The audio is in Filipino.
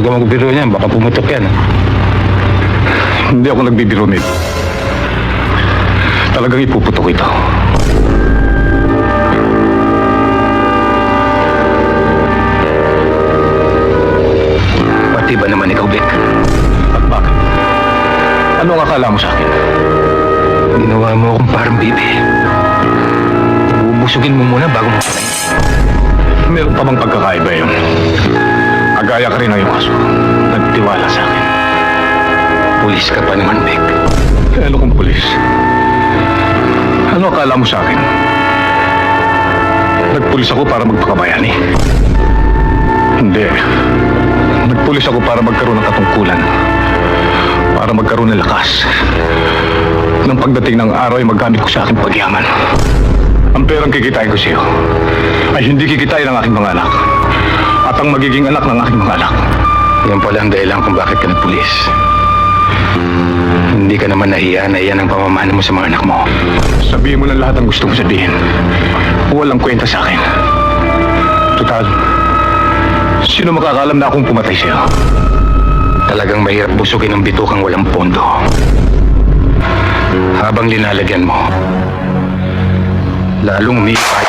Huwag ka magbiro niyan, baka pumutok yan. Hindi ako nagbibiro, Ned. Talagang ipuputok ito. Pati ba naman ikaw, Vic? At bakit? Ano ang akala mo sa akin? Ginawa mo akong parang bibi. Bubusugin mo muna bago mo patayin. Meron pa bang pagkakaiba yun? Kagaya ka rin ng iyong aso. Nagtiwala sa akin. Pulis ka pa naman, Vic. Ano kung pulis? Ano akala mo sa akin? Nagpulis ako para magpakabayani. Hindi. Nagpulis ako para magkaroon ng katungkulan. Para magkaroon ng lakas. Nang pagdating ng araw ay magamit ko sa aking pagyaman. Ang perang kikitain ko sa iyo ay hindi kikitain ng aking mga anak. At ang magiging anak ng aking mga anak. Yan pala ang dahilan kung bakit ka nagpulis. Hindi ka naman nahiya na iyan ang pamamana mo sa mga anak mo. Sabihin mo lang lahat ang gusto mo sabihin. Walang kwenta sa akin. Total, sino makakalam na akong pumatay sa'yo? Talagang mahirap busugin ang bitukang walang pondo. Habang linalagyan mo, lalong umipay.